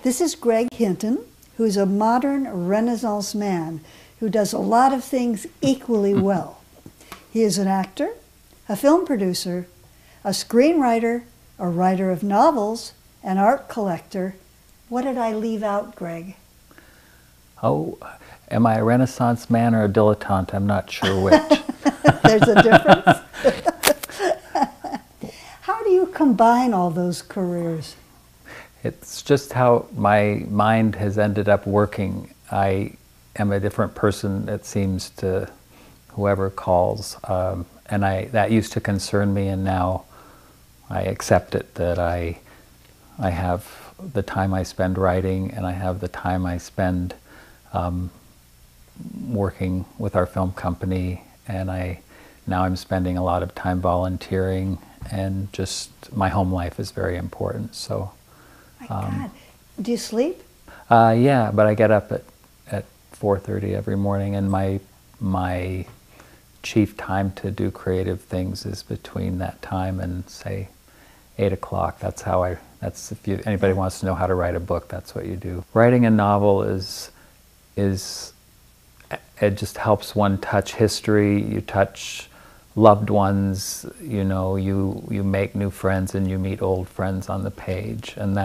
This is Greg Hinton, who's a modern Renaissance man who does a lot of things equally well. He is an actor, a film producer, a screenwriter, a writer of novels, an art collector. What did I leave out, Greg? Oh, am I a Renaissance man or a dilettante? I'm not sure which. There's a difference. How do you combine all those careers? It's just how my mind has ended up working. I am a different person, it seems, to whoever calls. And that used to concern me, and now I accept it, that I have the time I spend writing, and I have the time I spend working with our film company, and now I'm spending a lot of time volunteering, and just my home life is very important. So, My God, do you sleep? yeah, but I get up at 4:30 every morning, and my chief time to do creative things is between that time and, say, 8 o'clock. That's if anybody wants to know how to write a book, that's what you do. Writing a novel it just helps one touch history, you touch loved ones, you make new friends and you meet old friends on the page, and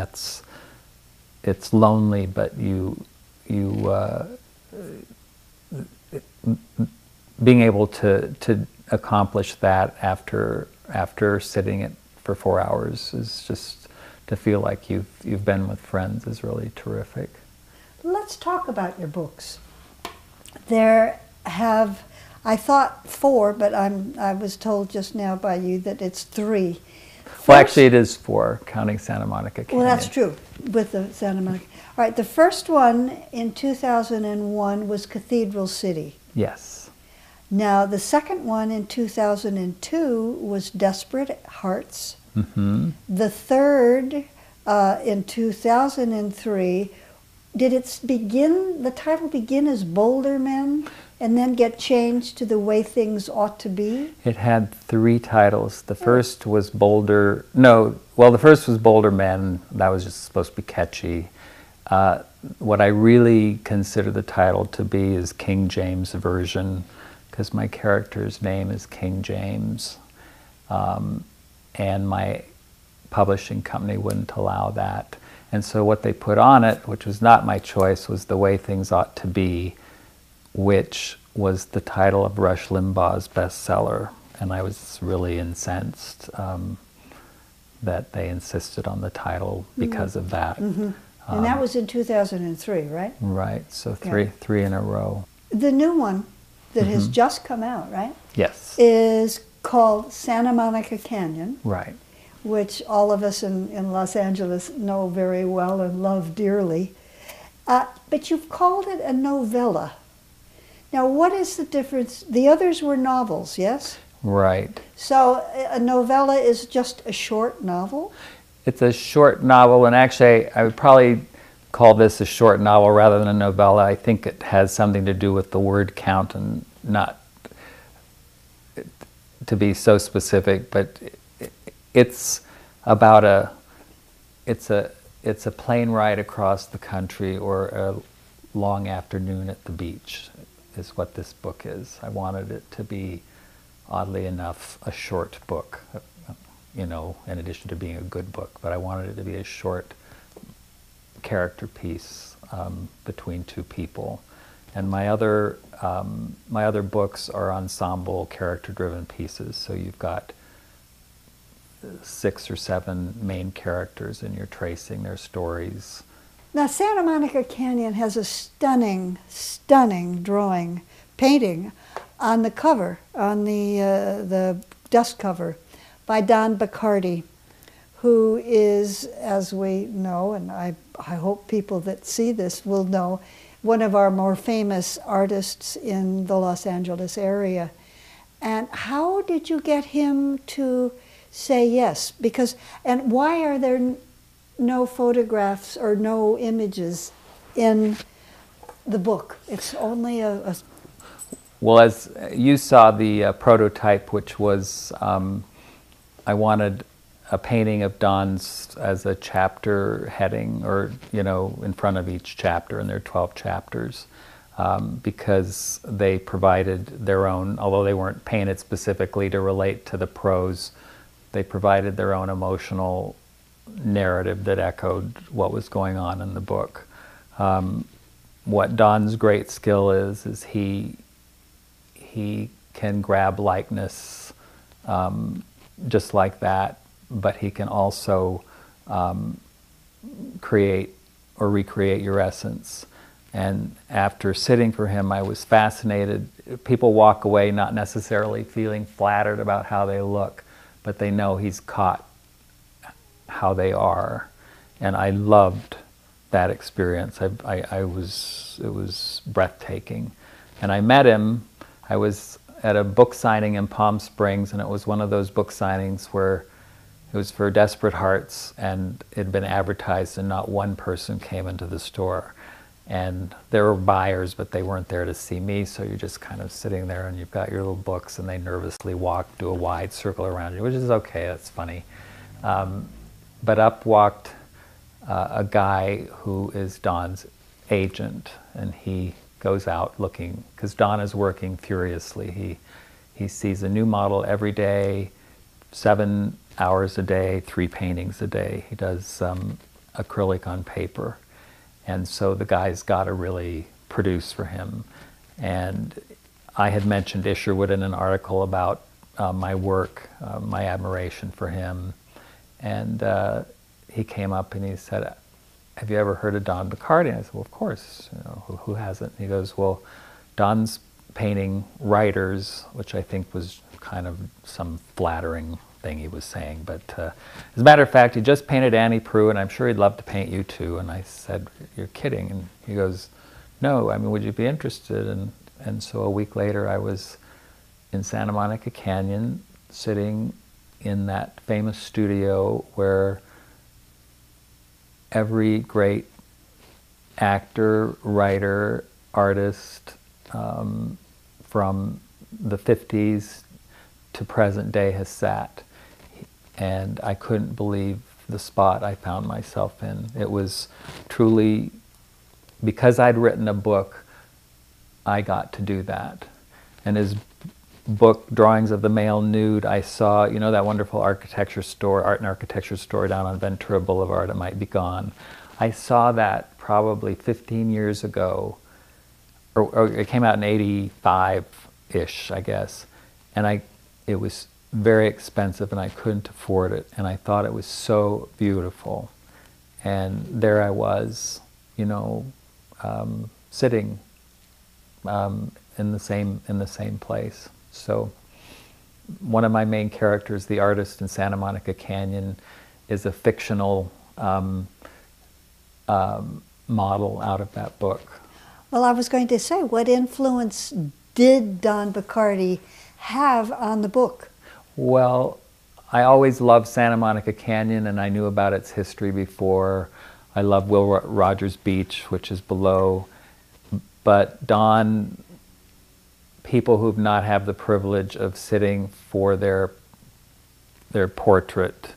it's lonely, but being able to accomplish that after sitting it for 4 hours is just, to feel like you've been with friends is really terrific. Let's talk about your books. I thought 4, but I was told just now by you that it's 3. Well, actually, it is 4, counting Santa Monica Canyon. Well, that's true, with the Santa Monica. All right, the first one in 2001 was Cathedral City. Yes. Now, the second one in 2002 was Desperate Hearts. Mm-hmm. The third in 2003, did the title begin as Boulder Men and then get changed to The Way Things Ought to Be? It had 3 titles. The first was the first was Boulder Men. That was just supposed to be catchy. What I really consider the title to be is King James Version, because my character's name is King James. And my publishing company wouldn't allow that. And so what they put on it, which was not my choice, was The Way Things Ought to Be, which was the title of Rush Limbaugh's bestseller. And I was really incensed that they insisted on the title because of that. Mm-hmm. And that was in 2003, right? Right, so three in a row. The new one that has just come out, right? Yes. Is called Santa Monica Canyon. Right. Which all of us in Los Angeles know very well and love dearly. But you've called it a novella. Now, what is the difference? The others were novels, yes? Right. So a novella is just a short novel? It's a short novel, and actually I would probably call this a short novel rather than a novella. I think it has something to do with the word count, and not to be so specific, but it's about it's a plane ride across the country, or a long afternoon at the beach, is what this book is. I wanted it to be, oddly enough, a short book, in addition to being a good book, but I wanted it to be a short character piece between 2 people. And my other books are ensemble, character-driven pieces, so you've got 6 or 7 main characters, and you're tracing their stories. Now, Santa Monica Canyon has a stunning, stunning painting on the cover, on the dust cover, by Don Bachardy, who is, as we know, and I hope people that see this will know, one of our more famous artists in the Los Angeles area. And how did you get him to say yes? And why are there no photographs or no images in the book? It's only a... Well, as you saw the prototype, which was, I wanted a painting of Don's as a chapter heading, or in front of each chapter, and there are 12 chapters, because they provided their own, although they weren't painted specifically to relate to the prose, they provided their own emotional narrative that echoed what was going on in the book. What Don's great skill is he can grab likeness just like that, but he can also create or recreate your essence. And after sitting for him, I was fascinated. People walk away not necessarily feeling flattered about how they look, but they know he's caught how they are. And I loved that experience. It was breathtaking. And I met him. I was at a book signing in Palm Springs, and it was one of those book signings where it was for Desperate Hearts, and it had been advertised, and not one person came into the store. And there were buyers, but they weren't there to see me, so you're just kind of sitting there, and you've got your little books, and they nervously do a wide circle around you, which is okay, that's funny. But up walked a guy who is Don's agent, and he goes out looking, because Don is working furiously. He sees a new model every day, 7 hours a day, 3 paintings a day. He does acrylic on paper. And so the guy's got to really produce for him. And I had mentioned Isherwood in an article about my work, my admiration for him. And he came up and he said, "Have you ever heard of Don Bachardy?" And I said, "Well, of course, who hasn't?" And he goes, "Well, Don's painting writers," which I think was kind of some flattering thing he was saying. But as a matter of fact, he just painted Annie Proulx, and I'm sure he'd love to paint you too. And I said, "You're kidding." And he goes, "No, I mean, would you be interested?" And so a week later, I was in Santa Monica Canyon, sitting in that famous studio where every great actor, writer, artist from the 50s to present day has sat. And I couldn't believe the spot I found myself in. It was truly, because I'd written a book, I got to do that. And his book, Drawings of the Male Nude, I saw, that wonderful architecture store, art and architecture store down on Ventura Boulevard, It Might Be Gone. I saw that probably 15 years ago, or it came out in 85-ish, I guess. And it was very expensive and I couldn't afford it. And I thought it was so beautiful. And there I was, sitting in the same place. So one of my main characters, the artist in Santa Monica Canyon, is a fictional model out of that book. Well, I was going to say, what influence did Don Bachardy have on the book? Well, I always loved Santa Monica Canyon, and I knew about its history before. I love Will Rogers Beach, which is below. But Don, people who've not had the privilege of sitting for their portrait,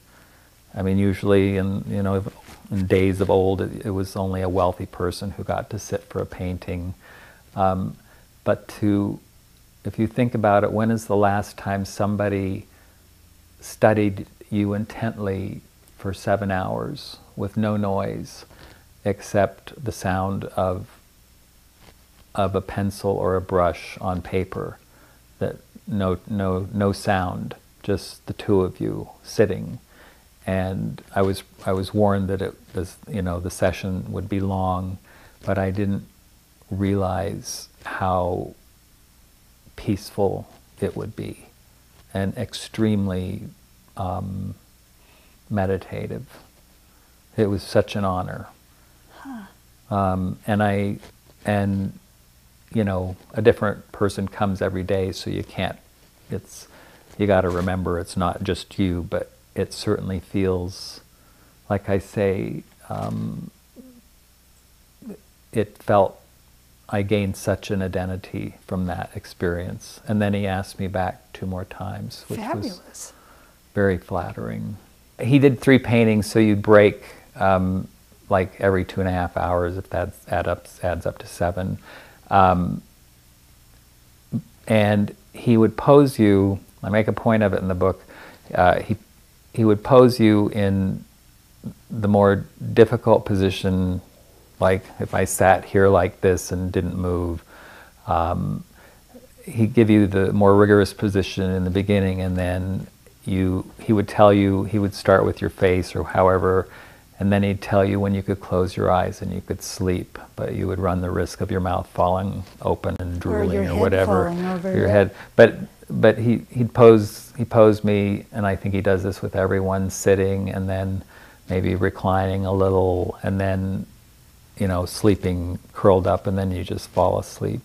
I mean, usually in days of old, it was only a wealthy person who got to sit for a painting. But if you think about it, when is the last time somebody studied you intently for 7 hours with no noise except the sound of a pencil or a brush on paper? That no sound, just the two of you sitting. And I was warned that the session would be long, but I didn't realize how peaceful it would be, and extremely meditative. It was such an honor. And a different person comes every day, so you got to remember it's not just you, but it certainly feels, like I say, it felt I gained such an identity from that experience. And then he asked me back 2 more times, which was very flattering. he did 3 paintings, so you'd break like every 2.5 hours, if that adds up to 7. And he would pose you. I make a point of it in the book. He would pose you in the more difficult position, like if I sat here like this and didn't move. He'd give you the more rigorous position in the beginning, and then he would tell you, he would start with your face or however, and then he'd tell you when you could close your eyes and you could sleep, but you would run the risk of your mouth falling open and drooling or whatever. Your head. But he'd pose me, and I think he does this with everyone, sitting and then maybe reclining a little, and then, you know, sleeping curled up, and then you just fall asleep.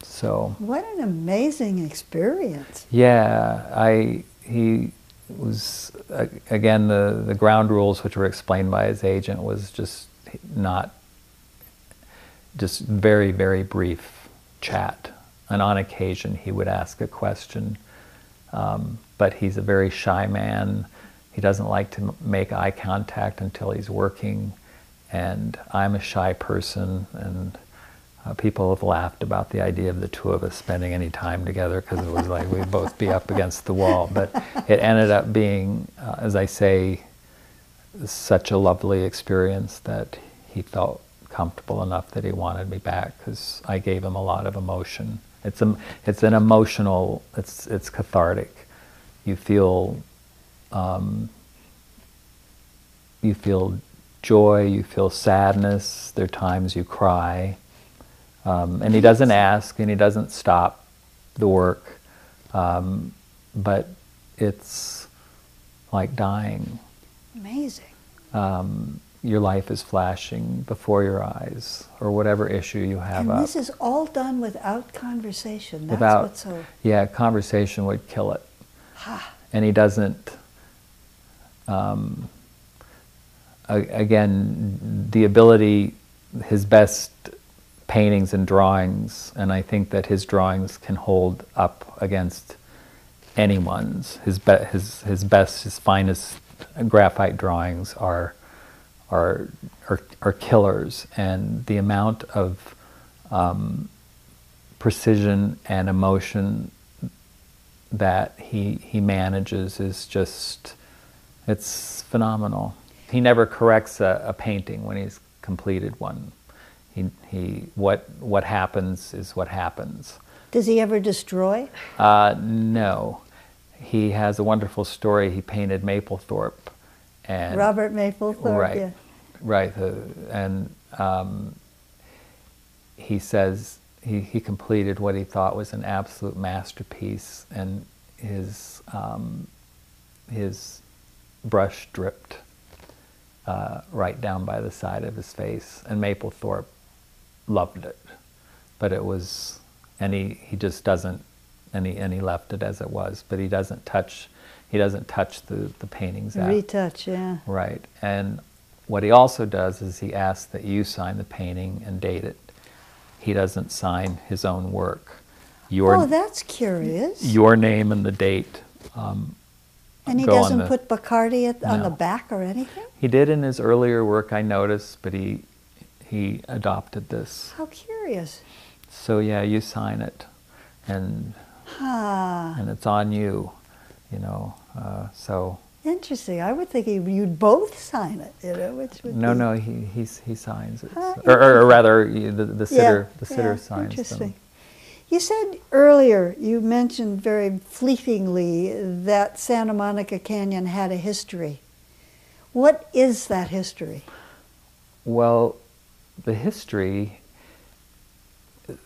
So what an amazing experience. Yeah, he was, again, the ground rules, which were explained by his agent, was just very, very brief chat. And on occasion he would ask a question, but he's a very shy man. He doesn't like to make eye contact until he's working, and I'm a shy person, and people have laughed about the idea of the two of us spending any time together, because it was like we'd both be up against the wall. But it ended up being, as I say, such a lovely experience that he felt comfortable enough that he wanted me back, because I gave him a lot of emotion. It's an emotional, it's cathartic. You feel joy, you feel sadness, there are times you cry. And he doesn't ask, and he doesn't stop the work, but it's like dying. Amazing. Your life is flashing before your eyes, or whatever issue you have and up. this is all done without conversation. That's Without, what's so... Yeah, conversation would kill it. Ha. And he doesn't, again, the ability, his best paintings and drawings, and I think that his drawings can hold up against anyone's. His best, his finest graphite drawings are killers, and the amount of precision and emotion that he manages is just, it's phenomenal. He never corrects a painting when he's completed one. What happens is what happens. Does he ever destroy? No. He has a wonderful story. He painted Mapplethorpe. And Robert Mapplethorpe, right, yeah. Right. And he says he completed what he thought was an absolute masterpiece, and his brush dripped right down by the side of his face, and Mapplethorpe loved it, but it was, and he just doesn't, and he left it as it was, but he doesn't touch the paintings out. Retouch, yeah. Right. And what he also does is he asks that you sign the painting and date it. He doesn't sign his own work. Oh, that's curious. Your name and the date. And he doesn't put Bacardi on the back or anything? He did in his earlier work, I noticed, but he adopted this. How curious. So yeah, you sign it, and it's on you, you know. So interesting. I would think you'd both sign it, you know, which would no, he signs it, or rather, the sitter signs interesting. them. You said earlier, you mentioned very fleetingly that Santa Monica Canyon had a history. What is that history? Well, the history,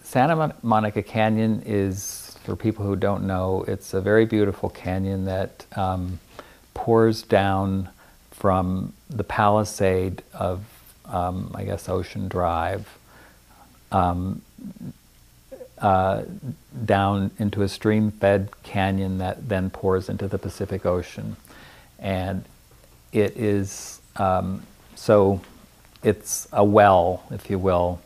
Santa Monica Canyon is, for people who don't know, it's a very beautiful canyon that pours down from the Palisade of, I guess, Ocean Drive, down into a stream-fed canyon that then pours into the Pacific Ocean. And it is, so it's a well, if you will,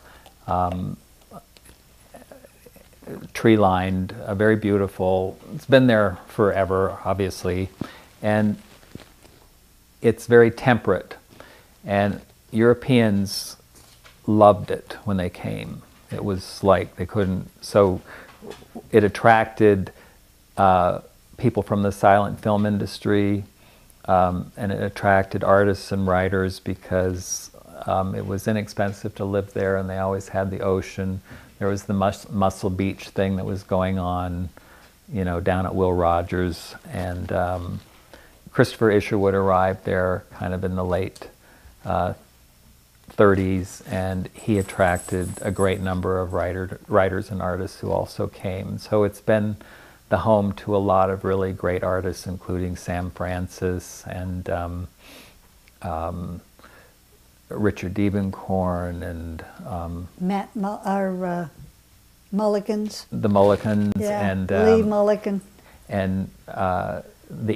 tree-lined, very beautiful. It's been there forever, obviously, and it's very temperate. And Europeans loved it when they came. It was like they couldn't, so it attracted people from the silent film industry, and it attracted artists and writers because it was inexpensive to live there, and they always had the ocean. There was the Muscle Beach thing that was going on, you know, down at Will Rogers, and Christopher Isherwood arrived there kind of in the late 30s, and he attracted a great number of writers and artists who also came. So it's been the home to a lot of really great artists, including Sam Francis and Richard Diebenkorn and Mulligans. the Mulligans, Yeah, and Lee Mulligan. and the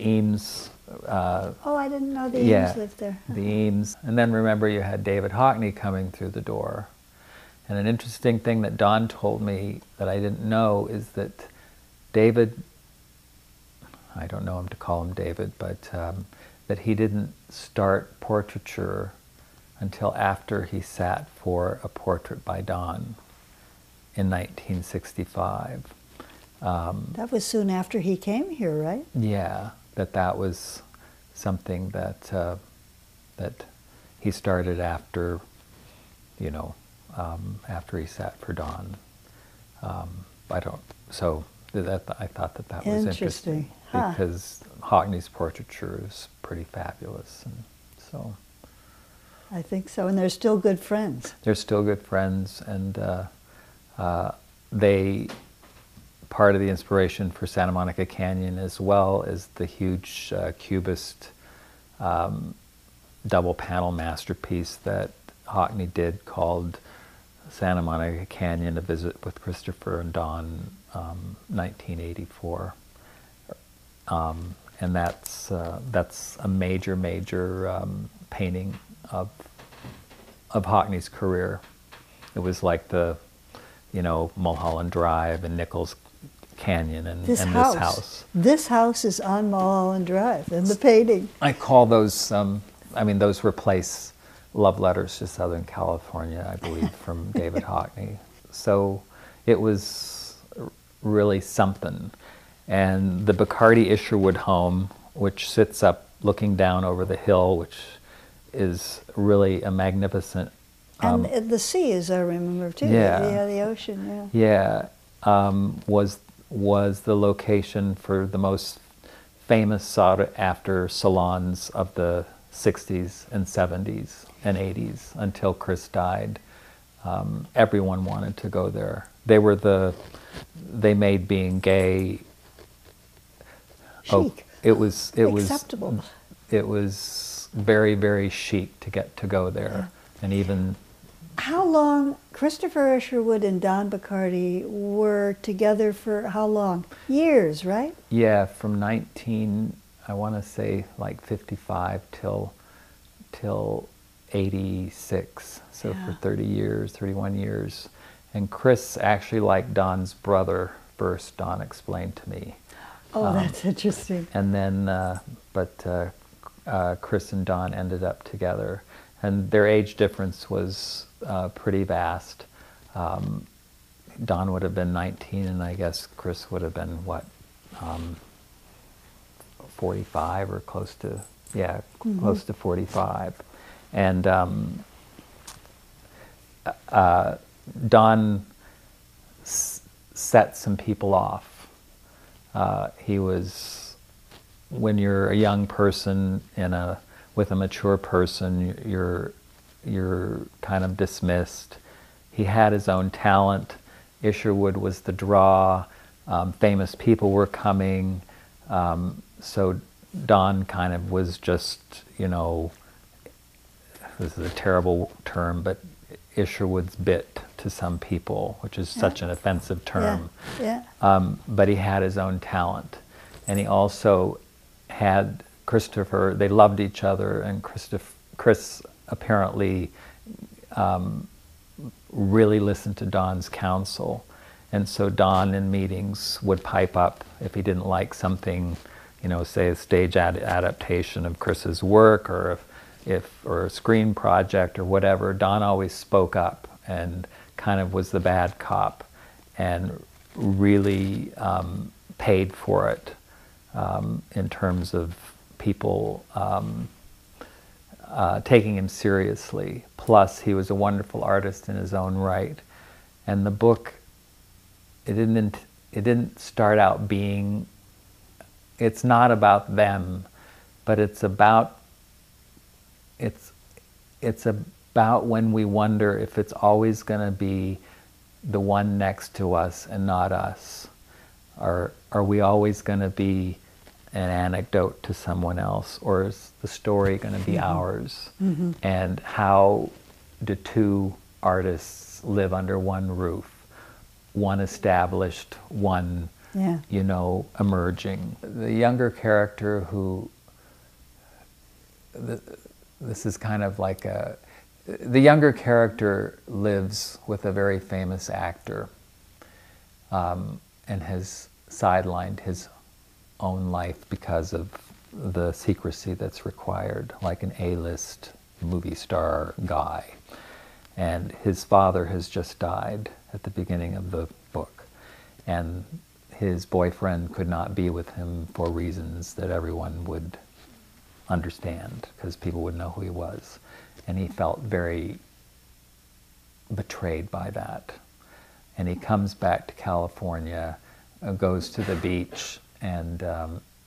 Eames. Oh, I didn't know the Yeah, Eames lived there. the Eames. And then remember you had David Hockney coming through the door. And an interesting thing that Don told me that I didn't know is that David, I don't know him to call him David, but that he didn't start portraiture until after he sat for a portrait by Don in 1965. That was soon after he came here, right? Yeah, that was something that that he started after, you know, after he sat for Don. I don't. So I thought that was interesting Huh. because Hockney's portraiture is pretty fabulous, and so I think so, and they're still good friends. they're still good friends, and they. Part of the inspiration for Santa Monica Canyon as well is the huge cubist double panel masterpiece that Hockney did called Santa Monica Canyon, A Visit with Christopher and Don, 1984. And that's a major painting of Hockney's career. It was like the, you know, Mulholland Drive and Nichols Canyon and this house. This house is on Mulholland Drive in the painting. I call those, I mean, those were place love letters to Southern California, I believe, from David Hockney. So it was really something. And the Bacardi Isherwood home, which sits up looking down over the hill, which is really a magnificent. And the sea, as I remember, too. Yeah. The ocean, yeah. Yeah, was the location for the most famous sought-after salons of the 60s and 70s and 80s until Chris died. Everyone wanted to go there. They made being gay. Chic. Oh, it was acceptable. It was very, very chic to get to go there, and even. How long Christopher Isherwood and Don Bacardi were together for how long? Years, right? Yeah, from I want to say like 55 till 86. So Yeah. for 30 years, 31 years. And Chris actually liked Don's brother first, Don explained to me. Oh, that's interesting. And then, Chris and Don ended up together. And their age difference was pretty vast. Don would have been 19, and I guess Chris would have been, 45 or close to, close to 45. And Don set some people off. He was, when you're a young person with a mature person, you're kind of dismissed. He had his own talent. Isherwood was the draw. Famous people were coming. So Don kind of was just, you know, this is a terrible term, but Isherwood's bit to some people, which is such an offensive term. Yeah. But he had his own talent. And he also had Christopher, they loved each other, and Chris apparently really listened to Don's counsel. And so Don in meetings would pipe up if he didn't like something, say a stage adaptation of Chris's work, or or a screen project or whatever, Don always spoke up and kind of was the bad cop and really paid for it in terms of people taking him seriously. Plus, he was a wonderful artist in his own right. And the book, it didn't start out being, it's not about them, but it's about when we wonder if it's always going to be the one next to us and not us. Are we always going to be an anecdote to someone else, or is the story going to be ours? And how do two artists live under one roof, one established, one emerging? The younger character who, this is kind of like the younger character lives with a very famous actor and has sidelined his own life because of the secrecy that's required, like an A-list movie star guy. And his father has just died at the beginning of the book. And his boyfriend could not be with him for reasons that everyone would understand, because people would know who he was. And he felt very betrayed by that. And he comes back to California, goes to the beach, and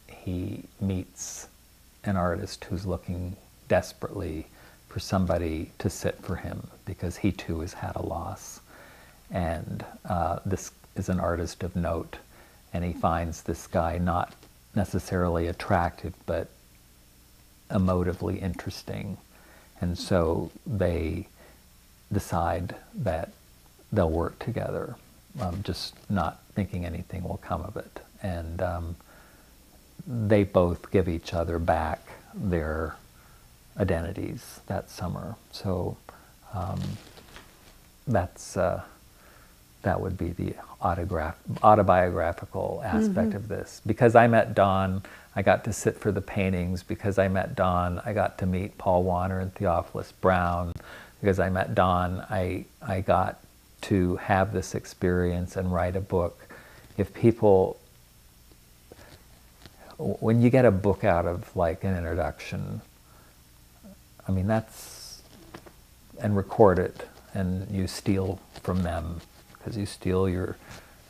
he meets an artist who's looking desperately for somebody to sit for him, because he too has had a loss. And this is an artist of note, and he finds this guy not necessarily attractive, but emotively interesting. And so they decide that they'll work together, just not thinking anything will come of it. And they both give each other back their identities that summer. So that would be the autobiographical aspect of this. Because I met Don, I got to sit for the paintings. Because I met Don, I got to meet Paul Warner and Theophilus Brown. Because I met Don, I got to have this experience and write a book. If people, when you get a book out of like an introduction, I mean, that's, and record it, and you steal from them, because you steal your,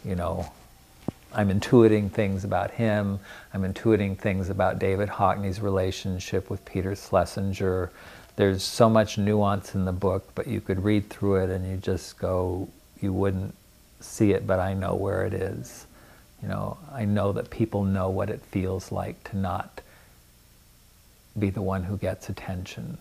I'm intuiting things about him, I'm intuiting things about David Hockney's relationship with Peter Schlesinger. There's so much nuance in the book, but you could read through it and you just go, you wouldn't see it, but I know where it is. I know that people know what it feels like to not be the one who gets attention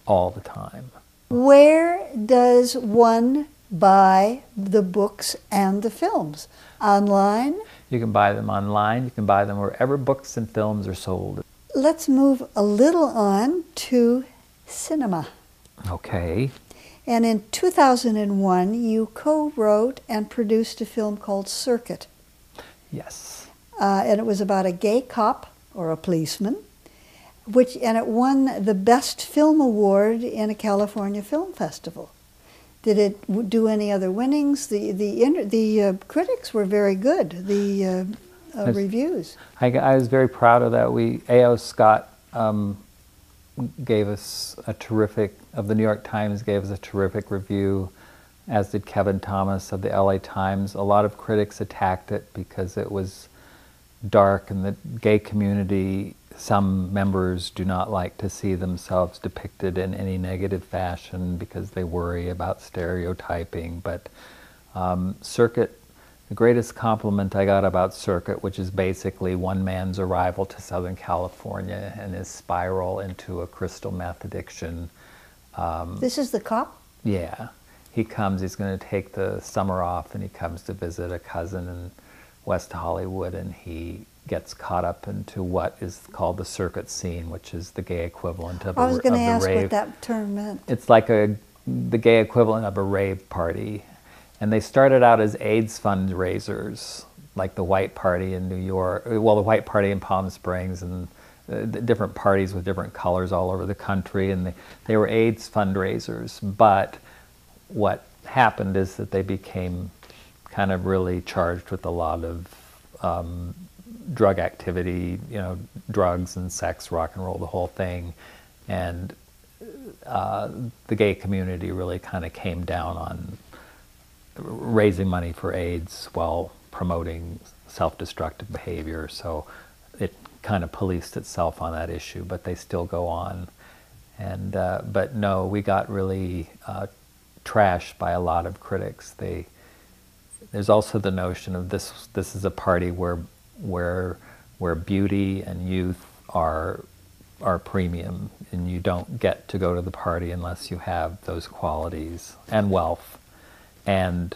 all the time. Where does one buy the books and the films? Online? You can buy them online. You can buy them wherever books and films are sold. Let's move a little on to cinema. Okay. And in 2001, you co-wrote and produced a film called Circuit. Yes. And it was about a gay cop, or a policeman, and it won the Best Film Award in a California film festival. Did it do any other winnings? The critics were very good, the reviews. I was very proud of that. A.O. Scott gave us a terrific, of the New York Times, gave us a terrific review, as did Kevin Thomas of the LA Times. A lot of critics attacked it because it was dark, and the gay community, some members do not like to see themselves depicted in any negative fashion because they worry about stereotyping. But Circuit, the greatest compliment I got about Circuit, which is basically one man's arrival to Southern California and his spiral into a crystal meth addiction. This is the cop? Yeah. He comes, he's going to take the summer off, and he comes to visit a cousin in West Hollywood, and he gets caught up into what is called the circuit scene, which is the gay equivalent of I was going to ask rave. what that term meant. It's like the gay equivalent of a rave party. And they started out as AIDS fundraisers like the White Party in New York, well, the White Party in Palm Springs, and different parties with different colors all over the country, and they were AIDS fundraisers. But what happened is that they became kind of really charged with a lot of drug activity, you know, drugs and sex, rock and roll, the whole thing. And the gay community really kind of came down on raising money for AIDS while promoting self-destructive behavior. So it kind of policed itself on that issue, but they still go on. And but no, we got really trashed by a lot of critics. There's also the notion of this is a party where beauty and youth are premium, and you don't get to go to the party unless you have those qualities, and wealth, and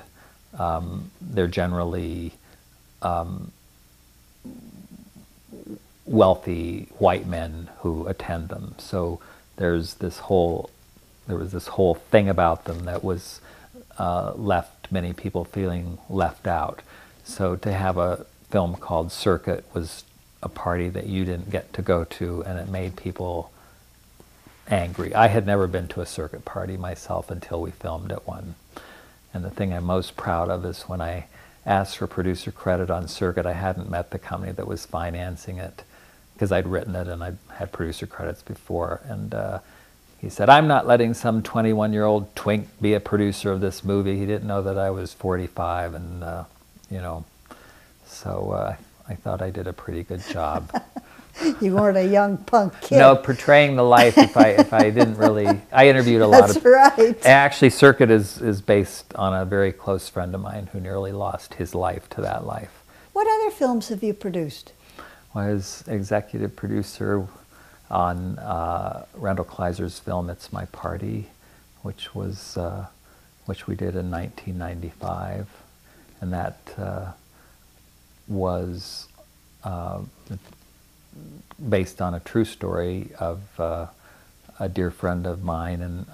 they're generally wealthy white men who attend them. So there was this whole thing about them that was left many people feeling left out. So to have a film called Circuit was a party that you didn't get to go to, and it made people angry. I had never been to a circuit party myself until we filmed at one. And the thing I'm most proud of is when I asked for producer credit on Circuit, I hadn't met the company that was financing it, because I'd written it and I'd had producer credits before. And he said, "I'm not letting some 21-year-old twink be a producer of this movie." He didn't know that I was 45, and you know, so I thought I did a pretty good job. You weren't a young punk kid. No, portraying the life. If I didn't really, I interviewed a lot of. That's right. Actually, Circuit is based on a very close friend of mine who nearly lost his life to that life. What other films have you produced? I was executive producer on Randall Kleiser's film "It's My Party," which we did in 1995, and that was based on a true story of a dear friend of mine and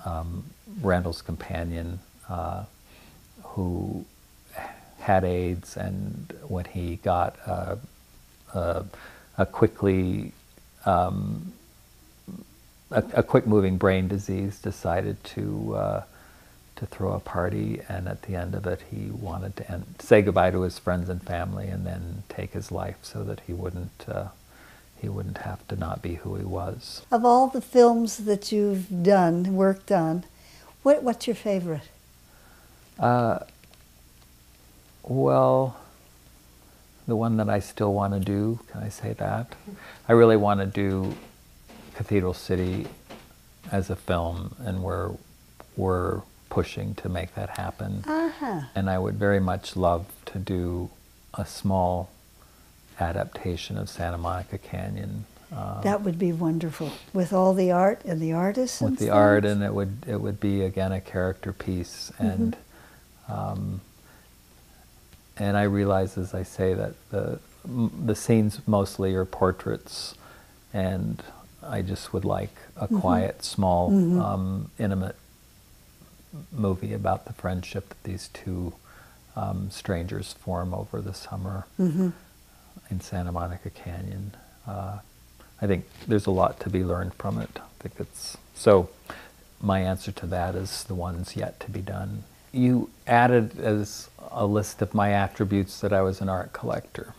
Randall's companion who had AIDS, and when he got a quick-moving brain disease, decided to throw a party, and at the end of it he wanted to say goodbye to his friends and family and then take his life so that he wouldn't have to not be who he was. Of all the films that you've worked on, what's your favorite? Well, the one that I still want to do, can I say that? I really want to do Cathedral City as a film, and we're pushing to make that happen. Uh-huh. And I would very much love to do a small adaptation of Santa Monica Canyon. That would be wonderful, with all the art and the artists. With the art, and it would be again a character piece, and and I realize, as I say, that the scenes mostly are portraits, and I just would like a quiet, small, intimate movie about the friendship that these two strangers form over the summer in Santa Monica Canyon. I think there's a lot to be learned from it. I think so. My answer to that is the ones yet to be done. You added as a list of my attributes that I was an art collector,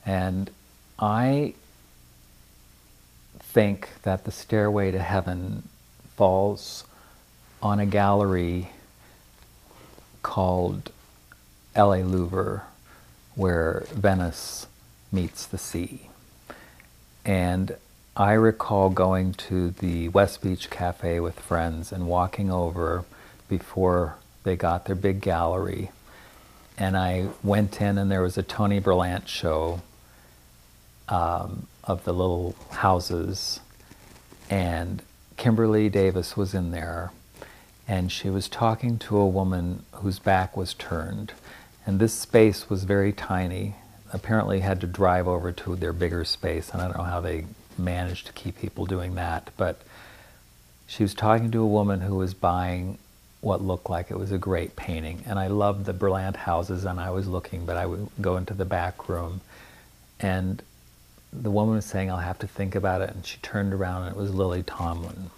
and I think that the Stairway to Heaven falls on a gallery called L.A. Louvre, where Venice meets the sea. And I recall going to the West Beach Cafe with friends and walking over before they got their big gallery. And I went in, and there was a Tony Berlant show of the little houses. And Kimberly Davis was in there. And she was talking to a woman whose back was turned. And this space was very tiny. Apparently had to drive over to their bigger space, and I don't know how they managed to keep people doing that. But she was talking to a woman who was buying what looked like it was a great painting. And I loved the Berlant houses, and I was looking, but I would go into the back room, and the woman was saying, I'll have to think about it, and she turned around and it was Lily Tomlin.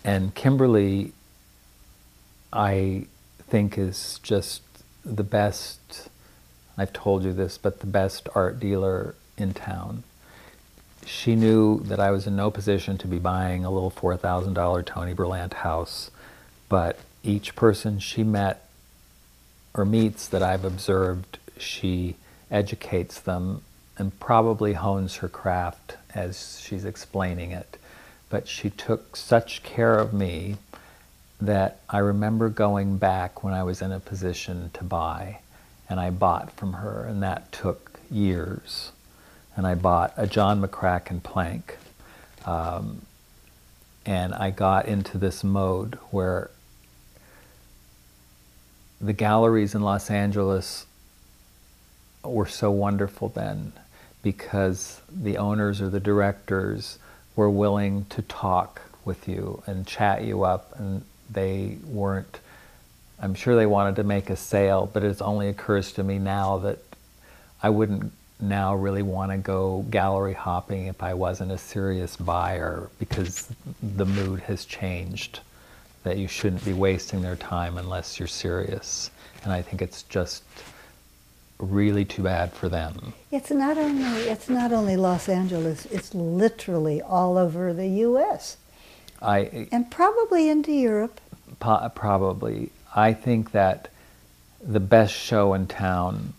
And Kimberly, I think, is just the best, I've told you this, but the best art dealer in town. She knew that I was in no position to be buying a little $4,000 Tony Berlant house, but each person she met or meets that I've observed, she educates them and probably hones her craft as she's explaining it. But she took such care of me that I remember going back when I was in a position to buy, and I bought from her, and that took years. And I bought a John McCracken plank, and I got into this mode where the galleries in Los Angeles were so wonderful then, because the owners or the directors were willing to talk with you and chat you up, and they weren't, I'm sure they wanted to make a sale, but it only occurs to me now that I wouldn't now really want to go gallery hopping if I wasn't a serious buyer, because the mood has changed, that you shouldn't be wasting their time unless you're serious. And I think it's just really too bad for them. It's not only Los Angeles, it's literally all over the U.S. And probably into Europe. Probably. I think that the best show in town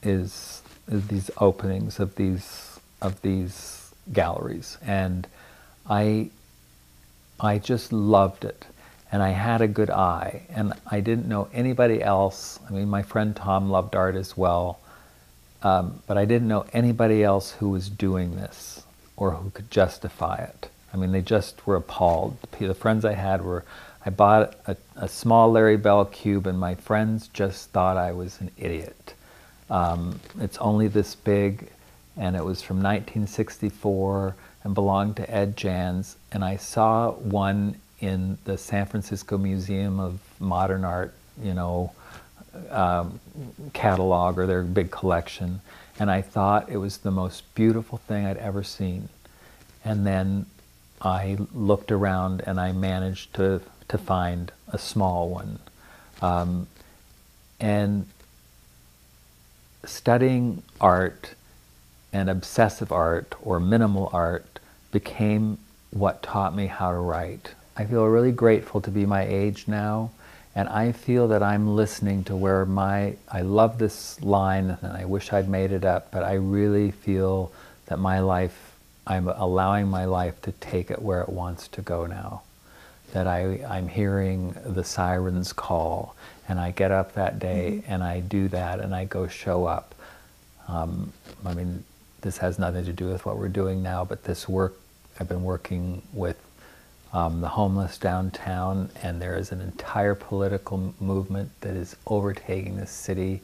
is these openings of these galleries, and I just loved it. And I had a good eye, and I didn't know anybody else. I mean, my friend Tom loved art as well, but I didn't know anybody else who was doing this or who could justify it. I mean, they just were appalled. The friends I had were, I bought a small Larry Bell cube, and my friends just thought I was an idiot. It's only this big, and it was from 1964 and belonged to Ed Jans, and I saw one in the San Francisco Museum of Modern Art, catalog, or their big collection, and I thought it was the most beautiful thing I'd ever seen. And then I looked around and I managed to find a small one. And studying art and obsessive art or minimal art became what taught me how to write. I feel really grateful to be my age now, and I feel that I'm listening to where I love this line and I wish I'd made it up, but I really feel that my life, I'm allowing my life to take it where it wants to go now. That I'm hearing the sirens call, and I get up that day and I do that and I go show up. I mean, this has nothing to do with what we're doing now, but this work, I've been working with the homeless downtown, and there is an entire political movement that is overtaking this city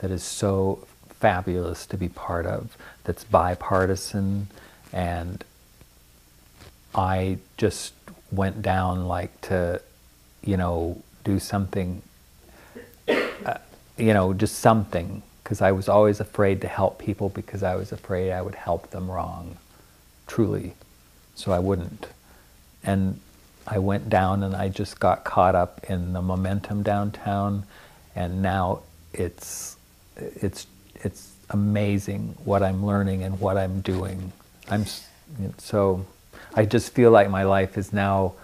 that is so fabulous to be part of, that's bipartisan, and I just went down like to, do something, just something, because I was always afraid to help people because I was afraid I would help them wrong, truly, so I wouldn't. And I went down and I just got caught up in the momentum downtown, and now it's amazing what I'm learning and what I'm doing. So I just feel like my life is now,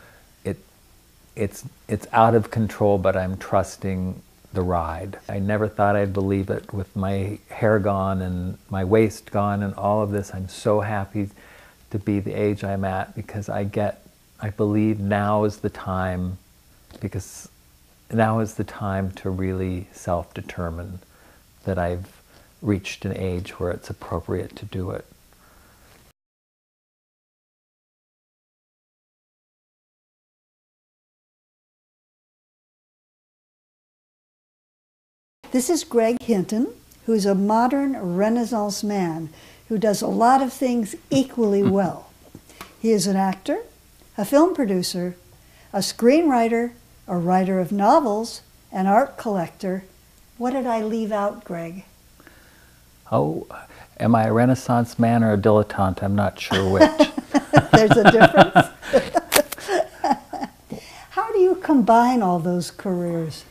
it's out of control, but I'm trusting the ride. I never thought I'd believe it with my hair gone and my waist gone and all of this. I'm so happy to be the age I'm at, because I believe now is the time, because now is the time to really self-determine that I've reached an age where it's appropriate to do it. This is Greg Hinton, who's a modern Renaissance man who does a lot of things equally well. He is an actor, a film producer, a screenwriter, a writer of novels, an art collector. What did I leave out, Greg? Oh, am I a Renaissance man or a dilettante? I'm not sure which. There's a difference. How do you combine all those careers?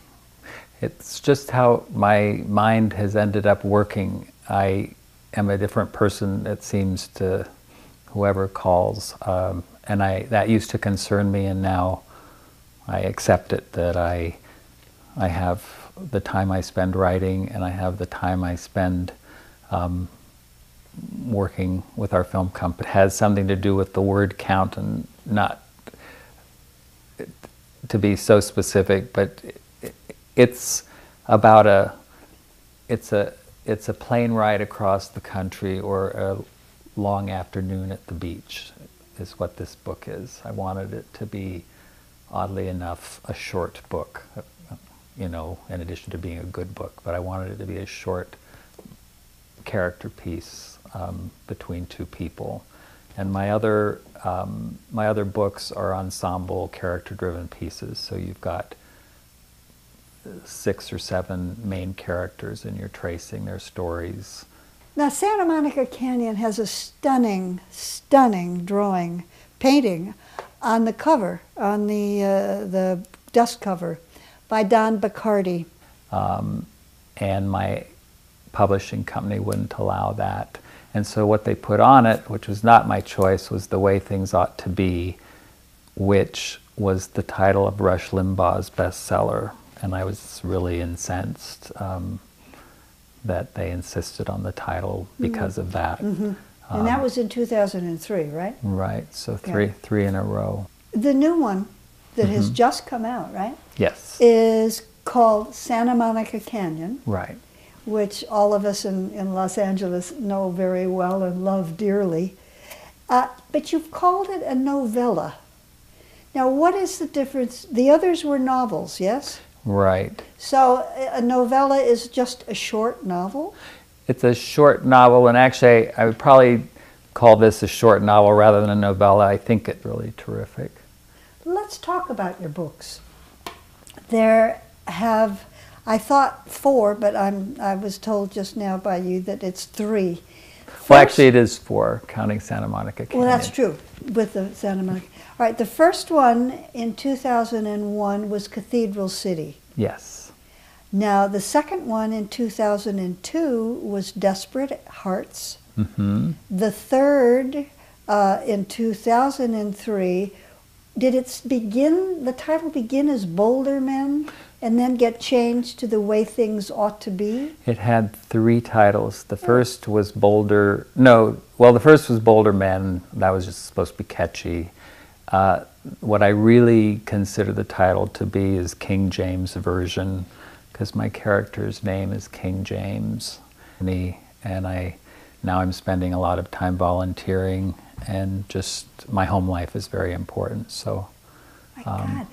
It's just how my mind has ended up working. I am a different person, it seems, to whoever calls. And that used to concern me, and now I accept it, that I have the time I spend writing, and I have the time I spend working with our film company. It has something to do with the word count, and not to be so specific, but it's about it's a plane ride across the country or a long afternoon at the beach is what this book is. I wanted it to be, oddly enough, a short book, in addition to being a good book, but I wanted it to be a short character piece between two people. And my other books are ensemble, character-driven pieces. So you've got 6 or 7 main characters, and you're tracing their stories. Now, Santa Monica Canyon has a stunning, stunning painting on the cover, on the dust cover, by Don Bachardy. And my publishing company wouldn't allow that. And so what they put on it, which was not my choice, was The Way Things Ought to Be, which was the title of Rush Limbaugh's bestseller. And I was really incensed that they insisted on the title because of that. Mm-hmm. And that was in 2003, right? Right, so three in a row. The new one that has just come out, right? Yes. Is called Santa Monica Canyon. Right. Which all of us in Los Angeles know very well and love dearly. But you've called it a novella. Now, what is the difference? The others were novels, yes? Right. So a novella is just a short novel? It's a short novel, and actually I would probably call this a short novel rather than a novella. I think it's really terrific. Let's talk about your books. There have, I thought 4, but I was told just now by you that it's 3. Well, actually it is 4, counting Santa Monica Canyon. Well, that's true, with the Santa Monica. All right, the first one in 2001 was Cathedral City. Yes. Now, the second one in 2002 was Desperate Hearts. Mm-hmm. The third in 2003, did it begin, the title begin as Boulder Men and then get changed to The Way Things Ought to Be? It had 3 titles. The first was the first was Boulder Men. That was just supposed to be catchy. What I really consider the title to be is King James Version, because my character's name is King James. And now I'm spending a lot of time volunteering, and just my home life is very important. So, My God.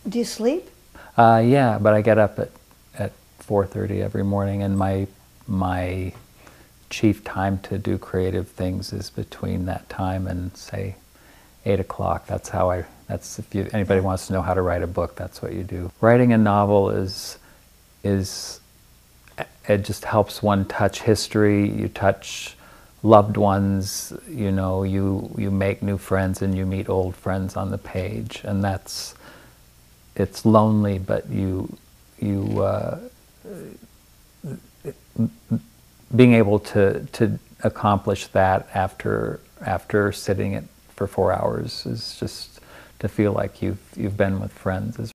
Do you sleep? yeah, but I get up at 4:30 every morning, and my chief time to do creative things is between that time and, say, 8 o'clock. That's if anybody wants to know how to write a book, that's what you do. Writing a novel it just helps one touch history. You touch loved ones. You make new friends, and you meet old friends on the page, and it's lonely, but being able to accomplish that after sitting it for 4 hours is just to feel like you've been with friends is